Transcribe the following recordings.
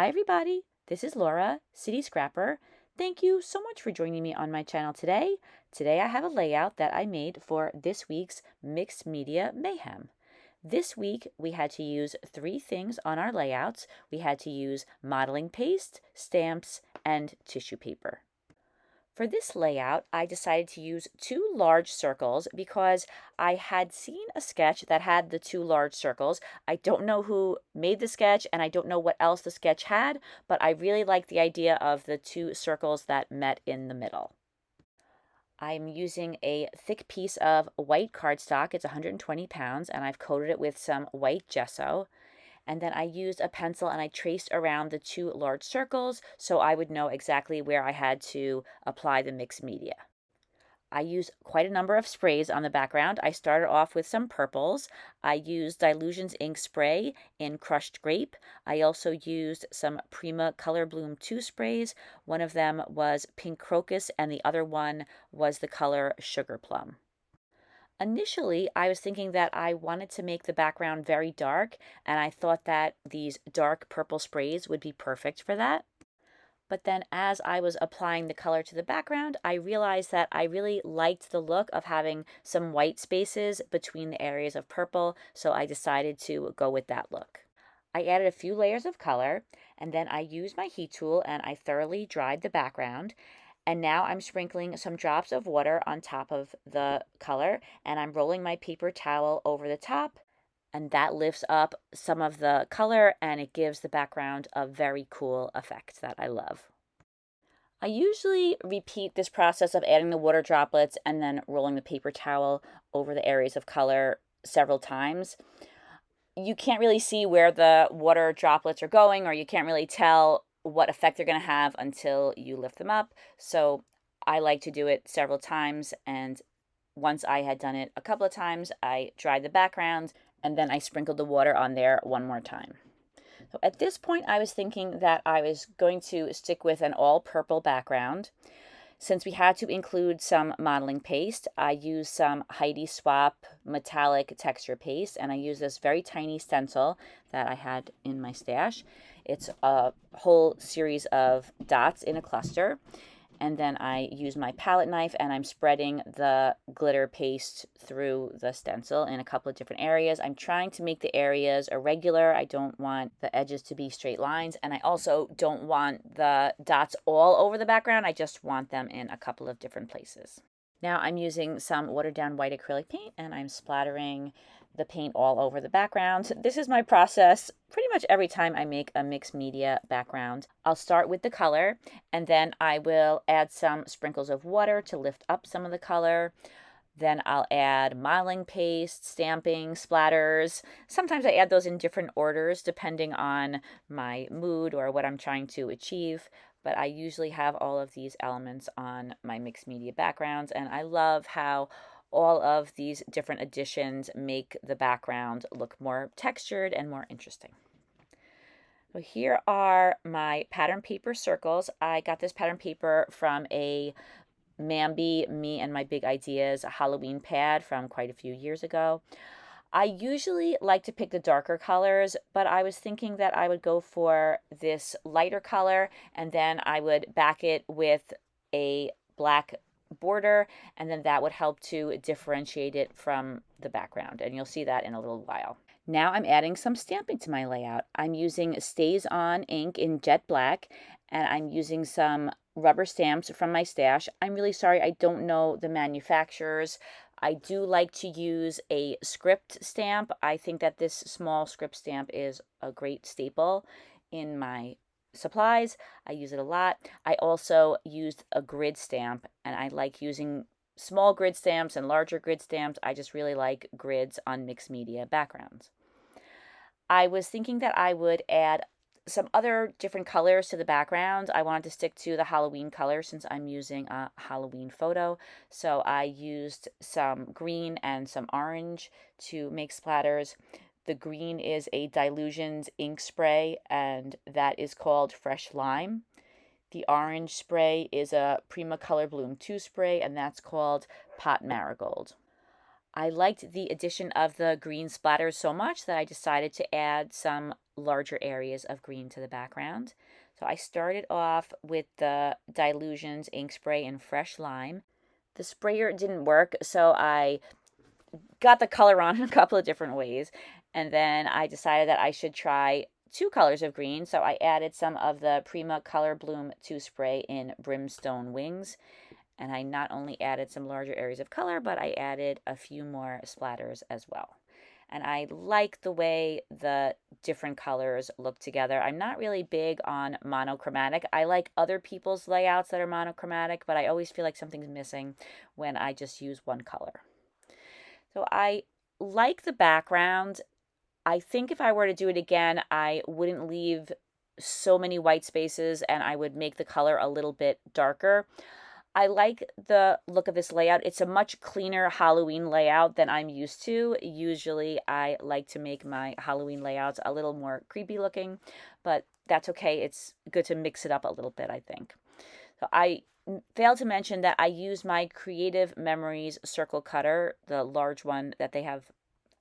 Hi everybody, this is Laura, City Scrapper. Thank you so much for joining me on my channel today. Today I have a layout that I made for this week's Mixed Media Mayhem. This week we had to use 3 things on our layouts. We had to use modeling paste, stamps, and tissue paper. For this layout, I decided to use 2 large circles because I had seen a sketch that had the 2 large circles. I don't know who made the sketch and I don't know what else the sketch had, but I really like the idea of the 2 circles that met in the middle. I'm using a thick piece of white cardstock. It's 120 pounds and I've coated it with some white gesso. And then I used a pencil and I traced around the 2 large circles so I would know exactly where I had to apply the mixed media. I used quite a number of sprays on the background. I started off with some purples. I used Dylusions ink spray in crushed grape. I also used some Prima Color Bloom 2 sprays. One of them was pink crocus and the other one was the color sugar plum. Initially, I was thinking that I wanted to make the background very dark, and I thought that these dark purple sprays would be perfect for that. But then as I was applying the color to the background, I realized that I really liked the look of having some white spaces between the areas of purple, so I decided to go with that look. I added a few layers of color, and then I used my heat tool and I thoroughly dried the background. And now I'm sprinkling some drops of water on top of the color and I'm rolling my paper towel over the top, and that lifts up some of the color and it gives the background a very cool effect that I love. I usually repeat this process of adding the water droplets and then rolling the paper towel over the areas of color several times. You can't really see where the water droplets are going, or you can't really tell what effect they're going to have until you lift them up. So I like to do it several times, and once I had done it a couple of times, I dried the background and then I sprinkled the water on there one more time. So at this point I was thinking that I was going to stick with an all purple background. Since we had to include some modeling paste, I used some Heidi Swapp metallic texture paste, and I used this very tiny stencil that I had in my stash. It's a whole series of dots in a cluster. And then I use my palette knife and I'm spreading the glitter paste through the stencil in a couple of different areas. I'm trying to make the areas irregular. I don't want the edges to be straight lines, and I also don't want the dots all over the background. I just want them in a couple of different places. Now I'm using some watered down white acrylic paint and I'm splattering the paint all over the background. This is my process pretty much every time I make a mixed media background. I'll start with the color and then I will add some sprinkles of water to lift up some of the color. Then I'll add modeling paste, stamping, splatters. Sometimes I add those in different orders depending on my mood or what I'm trying to achieve. But I usually have all of these elements on my mixed media backgrounds, and I love how all of these different additions make the background look more textured and more interesting. So here are my pattern paper circles. I got this pattern paper from a MAMBI Me and My Big Ideas Halloween pad from quite a few years ago. I usually like to pick the darker colors, but I was thinking that I would go for this lighter color and then I would back it with a black border, and then that would help to differentiate it from the background, and you'll see that in a little while. Now I'm adding some stamping to my layout. I'm using Stays On ink in jet black, and I'm using some rubber stamps from my stash. I'm really sorry I don't know the manufacturers. I do like to use a script stamp. I think that this small script stamp is a great staple in my supplies. I use it a lot. I also used a grid stamp, and I like using small grid stamps and larger grid stamps. I just really like grids on mixed media backgrounds. I was thinking that I would add some other different colors to the background. I wanted to stick to the Halloween color since I'm using a Halloween photo. So I used some green and some orange to make splatters. The green is a Dylusions ink spray, and that is called Fresh Lime. The orange spray is a Prima Color Bloom 2 spray, and that's called Pot Marigold. I liked the addition of the green splatters so much that I decided to add some larger areas of green to the background. So I started off with the Dylusions ink spray in fresh lime. The sprayer didn't work, so I got the color on in a couple of different ways. And then I decided that I should try two colors of green. So I added some of the Prima Color Bloom 2 spray in brimstone wings. And I not only added some larger areas of color, but I added a few more splatters as well. And I like the way the different colors look together. I'm not really big on monochromatic. I like other people's layouts that are monochromatic, but I always feel like something's missing when I just use one color. So I like the background. I think if I were to do it again, I wouldn't leave so many white spaces and I would make the color a little bit darker. I like the look of this layout. It's a much cleaner Halloween layout than I'm used to. Usually I like to make my Halloween layouts a little more creepy looking, but that's okay. It's good to mix it up a little bit, I think. So I failed to mention that I use my Creative Memories circle cutter, the large one that they have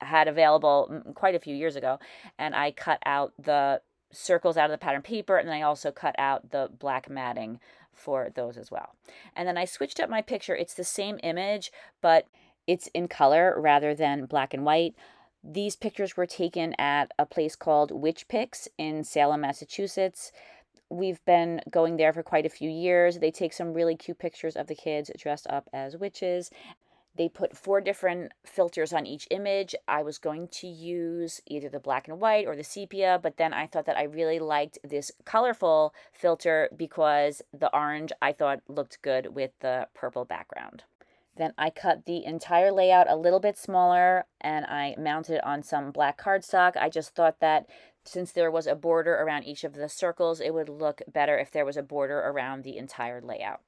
had available quite a few years ago, and I cut out the circles out of the pattern paper, and then I also cut out the black matting for those as well. And then I switched up my picture. It's the same image, but it's in color rather than black and white. These pictures were taken at a place called Witch Pix in Salem, Massachusetts. We've been going there for quite a few years. They take some really cute pictures of the kids dressed up as witches. They put 4 different filters on each image. I was going to use either the black and white or the sepia, but then I thought that I really liked this colorful filter because the orange I thought looked good with the purple background. Then I cut the entire layout a little bit smaller and I mounted it on some black cardstock. I just thought that since there was a border around each of the circles, it would look better if there was a border around the entire layout.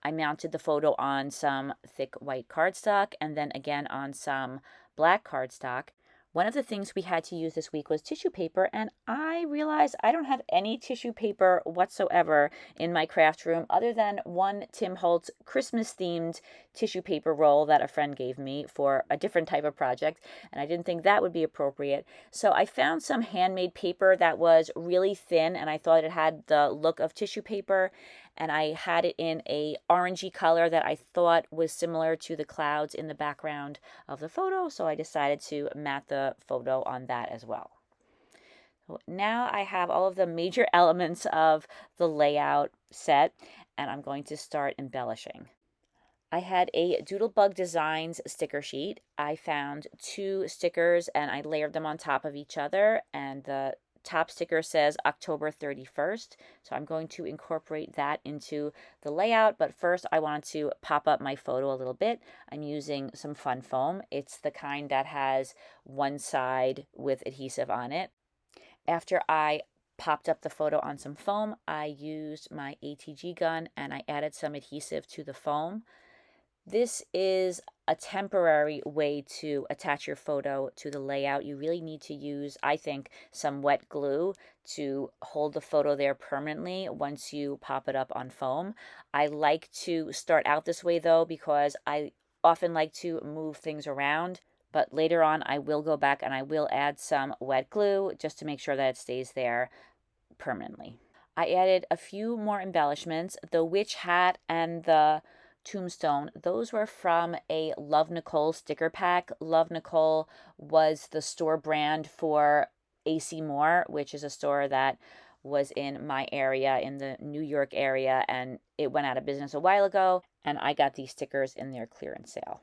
I mounted the photo on some thick white cardstock and then again on some black cardstock. One of the things we had to use this week was tissue paper, and I realized I don't have any tissue paper whatsoever in my craft room other than one Tim Holtz Christmas-themed tissue paper roll that a friend gave me for a different type of project, and I didn't think that would be appropriate. So I found some handmade paper that was really thin, and I thought it had the look of tissue paper, and I had it in a orangey color that I thought was similar to the clouds in the background of the photo, so I decided to mat the photo on that as well. So now I have all of the major elements of the layout set, and I'm going to start embellishing. I had a Doodlebug Designs sticker sheet. I found 2 stickers and I layered them on top of each other, and the top sticker says October 31st, so I'm going to incorporate that into the layout, but first I want to pop up my photo a little bit. I'm using some fun foam. It's the kind that has one side with adhesive on it. After I popped up the photo on some foam, I used my ATG gun and I added some adhesive to the foam. This is a temporary way to attach your photo to the layout. You really need to use, I think, some wet glue to hold the photo there permanently once you pop it up on foam. I like to start out this way though because I often like to move things around, but later on I will go back and I will add some wet glue just to make sure that it stays there permanently. I added a few more embellishments. The witch hat and the tombstone, those were from a Love Nicole sticker pack. Love Nicole was the store brand for AC Moore, which is a store that was in my area, in the New York area, and it went out of business a while ago, and I got these stickers in their clearance sale.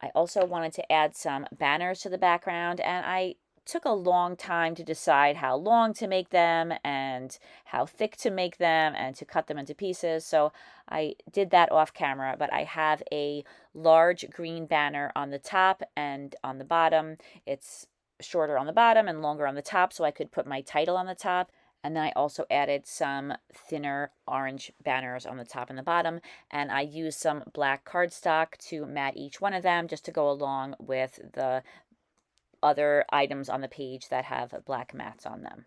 I also wanted to add some banners to the background, and I took a long time to decide how long to make them and how thick to make them and to cut them into pieces. So I did that off camera, but I have a large green banner on the top and on the bottom. It's shorter on the bottom and longer on the top, so I could put my title on the top. And then I also added some thinner orange banners on the top and the bottom. And I used some black cardstock to mat each one of them just to go along with the other items on the page that have black mats on them.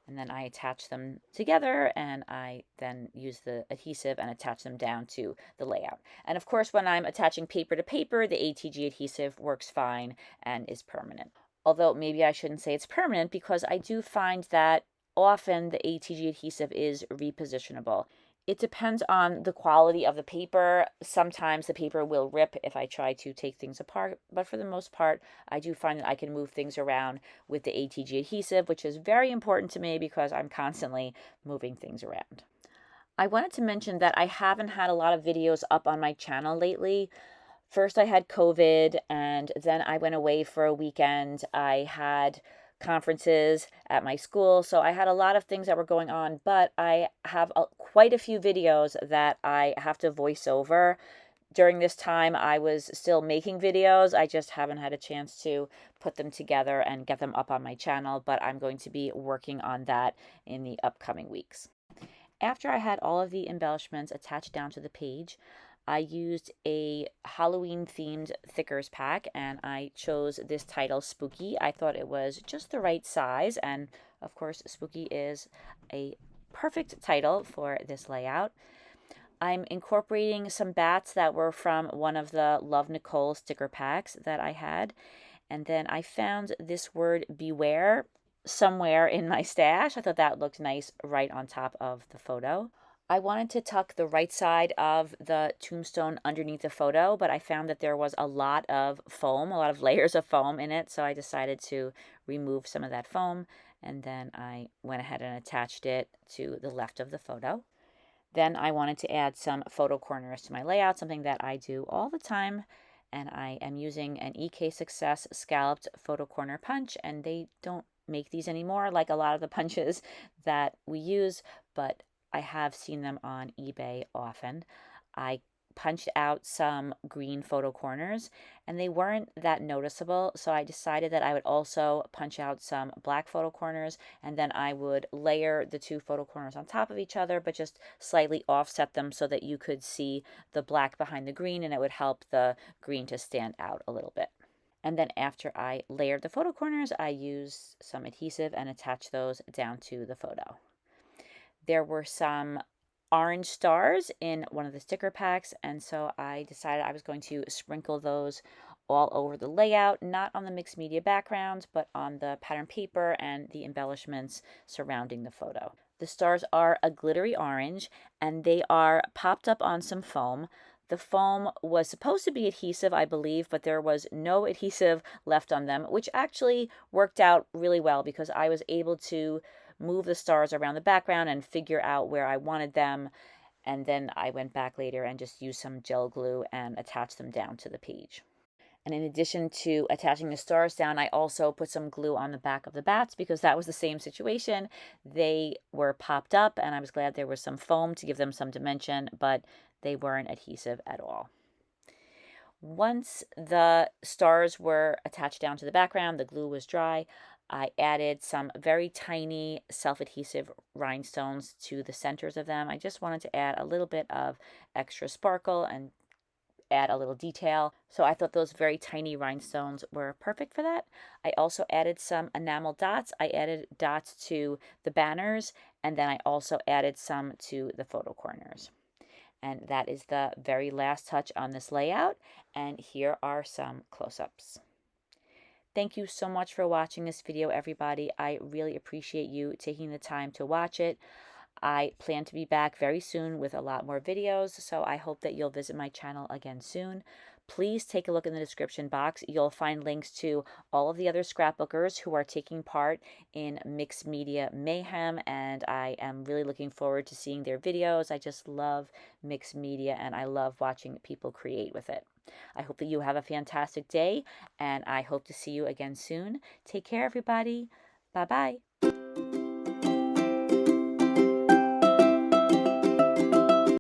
and then I attach them together, and I then use the adhesive and attach them down to the layout. And of course, when I'm attaching paper to paper, the ATG adhesive works fine and is permanent. Although maybe I shouldn't say it's permanent, because I do find that often the ATG adhesive is repositionable. It depends on the quality of the paper. Sometimes the paper will rip if I try to take things apart, but for the most part, I do find that I can move things around with the ATG adhesive, which is very important to me because I'm constantly moving things around. I wanted to mention that I haven't had a lot of videos up on my channel lately. First, I had COVID, and then I went away for a weekend. I had conferences at my school, so I had a lot of things that were going on, but I have quite a few videos that I have to voice over. During this time, I was still making videos. I just haven't had a chance to put them together and get them up on my channel, but I'm going to be working on that in the upcoming weeks. After I had all of the embellishments attached down to the page, I used a Halloween themed thickers pack, and I chose this title Spooky. I thought it was just the right size, and of course Spooky is a perfect title for this layout. I'm incorporating some bats that were from one of the Love Nicole sticker packs that I had, and then I found this word beware somewhere in my stash. I thought that looked nice right on top of the photo. I wanted to tuck the right side of the tombstone underneath the photo, but I found that there was a lot of foam, a lot of layers of foam in it, so I decided to remove some of that foam, and then I went ahead and attached it to the left of the photo. Then I wanted to add some photo corners to my layout, something that I do all the time, and I am using an EK Success scalloped photo corner punch, and they don't make these anymore like a lot of the punches that we use, but I have seen them on eBay often. I punched out some green photo corners, and they weren't that noticeable, so I decided that I would also punch out some black photo corners, and then I would layer the two photo corners on top of each other, but just slightly offset them so that you could see the black behind the green, and it would help the green to stand out a little bit. And then after I layered the photo corners, I used some adhesive and attached those down to the photo. There were some orange stars in one of the sticker packs, and so I decided I was going to sprinkle those all over the layout, not on the mixed media background, but on the pattern paper and the embellishments surrounding the photo. The stars are a glittery orange, and they are popped up on some foam. The foam was supposed to be adhesive, I believe, but there was no adhesive left on them, which actually worked out really well because I was able to move the stars around the background and figure out where I wanted them. And then I went back later and just used some gel glue and attached them down to the page. And in addition to attaching the stars down, I also put some glue on the back of the bats because that was the same situation. They were popped up, and I was glad there was some foam to give them some dimension, but they weren't adhesive at all. Once the stars were attached down to the background, the glue was dry, I added some very tiny self-adhesive rhinestones to the centers of them. I just wanted to add a little bit of extra sparkle and add a little detail. So I thought those very tiny rhinestones were perfect for that. I also added some enamel dots. I added dots to the banners, and then I also added some to the photo corners. And that is the very last touch on this layout. And here are some close-ups. Thank you so much for watching this video, everybody. I really appreciate you taking the time to watch it. I plan to be back very soon with a lot more videos, so I hope that you'll visit my channel again soon. Please take a look in the description box. You'll find links to all of the other scrapbookers who are taking part in Mixed Media Mayhem, and I am really looking forward to seeing their videos. I just love mixed media, and I love watching people create with it. I hope that you have a fantastic day, and I hope to see you again soon. Take care, everybody. Bye-bye.